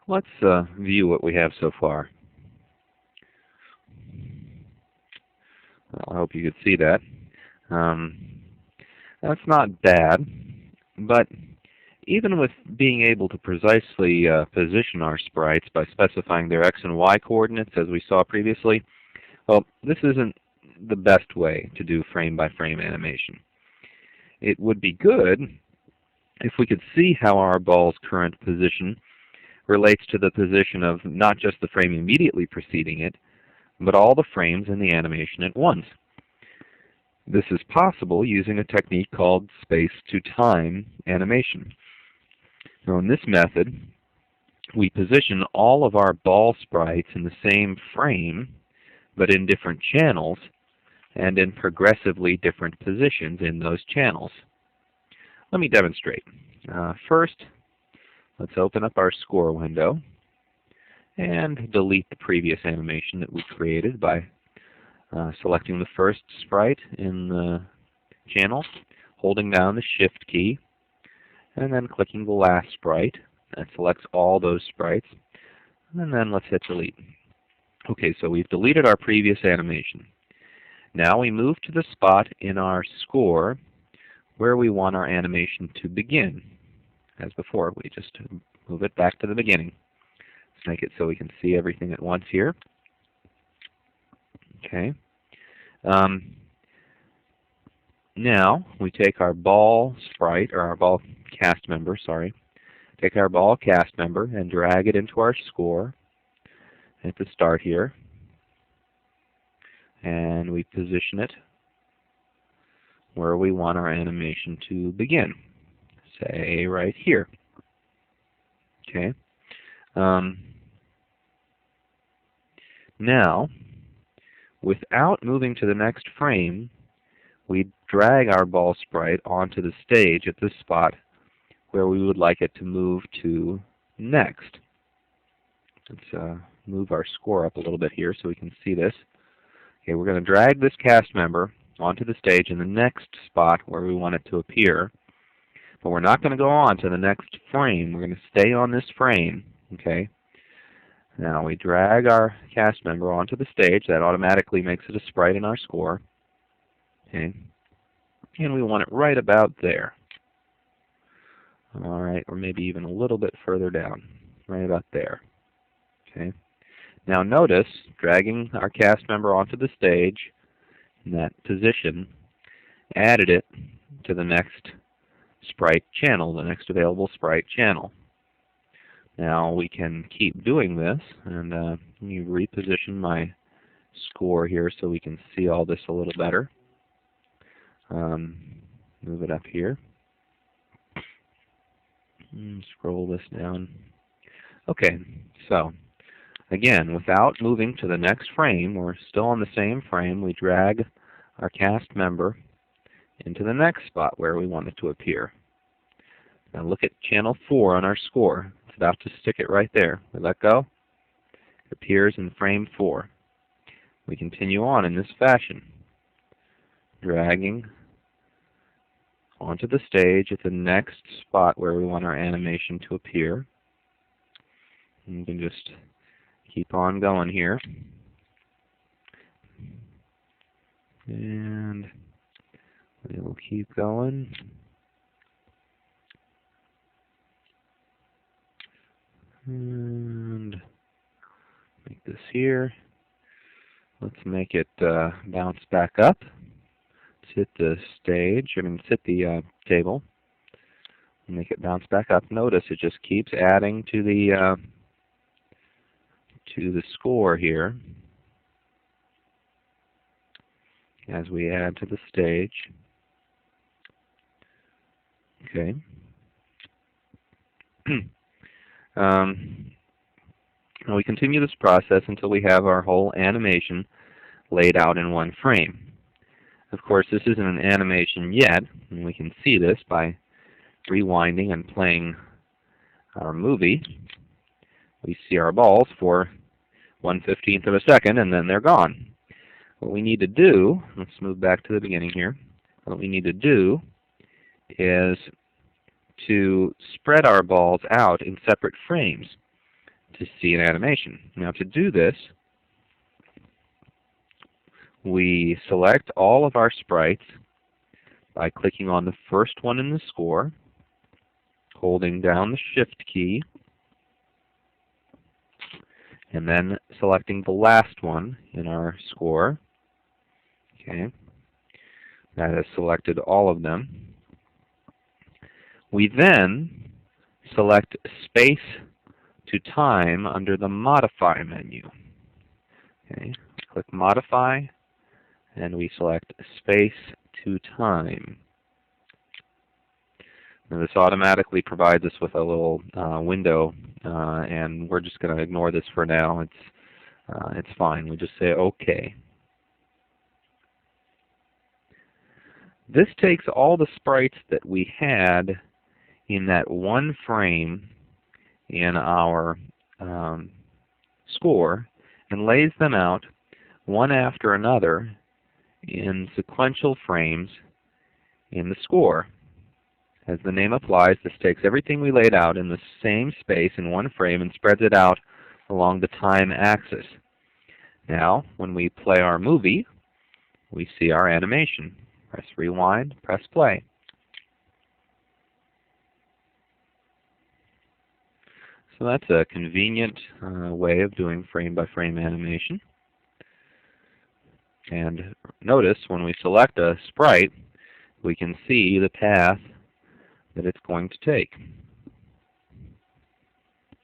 Let's view what we have so far. Well, I hope you could see that. Um, that's not bad, but even with being able to precisely position our sprites by specifying their x and y coordinates as we saw previously, well, this isn't the best way to do frame-by-frame animation. It would be good if we could see how our ball's current position relates to the position of not just the frame immediately preceding it, but all the frames in the animation at once. This is possible using a technique called space-to-time animation. Now, in this method, we position all of our ball sprites in the same frame, but in different channels, and in progressively different positions in those channels. Let me demonstrate. First, let's open up our score window and delete the previous animation that we created by selecting the first sprite in the channel, holding down the Shift key, and then clicking the last sprite. That selects all those sprites. And then let's hit delete. Okay, so we've deleted our previous animation. Now we move to the spot in our score where we want our animation to begin. As before, we just move it back to the beginning. Let's make it so we can see everything at once here. Okay. Now we take our ball sprite, or our ball cast member, sorry. Take our ball cast member and drag it into our score at the start here. And we position it where we want our animation to begin. Say right here. Okay. Now, without moving to the next frame, we drag our ball sprite onto the stage at this spot where we would like it to move to next. Let's move our score up a little bit here so we can see this. Okay, we're going to drag this cast member onto the stage in the next spot where we want it to appear. But we're not going to go on to the next frame. We're going to stay on this frame. Okay. Now we drag our cast member onto the stage. That automatically makes it a sprite in our score. Okay. And we want it right about there. All right, or maybe even a little bit further down. Right about there. Okay. Now notice, dragging our cast member onto the stage in that position added it to the next sprite channel, the next available sprite channel. Now we can keep doing this, and let me reposition my score here so we can see all this a little better. Move it up here. And scroll this down. Okay, so again, without moving to the next frame, we're still on the same frame. We drag our cast member into the next spot where we want it to appear. Now look at channel 4 on our score. It's about to stick it right there. We let go. It appears in frame 4. We continue on in this fashion, dragging onto the stage at the next spot where we want our animation to appear. And you can just keep on going here. And we will keep going. And make this here. Let's make it bounce back up. Let's hit the stage, let's hit the table. Make it bounce back up. Notice it just keeps adding to the score here as we add to the stage. Okay. We continue this process until we have our whole animation laid out in one frame. Of course, this isn't an animation yet, and we can see this by rewinding and playing our movie. We see our balls for 1/15 of a second, and then they're gone. What we need to do, let's move back to the beginning here. What we need to do is to spread our balls out in separate frames. to see an animation. Now to do this, we select all of our sprites by clicking on the first one in the score, holding down the Shift key, and then selecting the last one in our score. Okay, that has selected all of them. We then select space to time under the Modify menu. Okay, click Modify, and we select space to time. Now this automatically provides us with a little window, and we're just going to ignore this for now. It's fine. We just say OK. This takes all the sprites that we had in that one frame in our score and lays them out one after another in sequential frames in the score. As the name applies, this takes everything we laid out in the same space in one frame and spreads it out along the time axis. Now, when we play our movie, we see our animation. Press rewind, press play. So that's a convenient way of doing frame-by-frame animation. And notice when we select a sprite, we can see the path that it's going to take.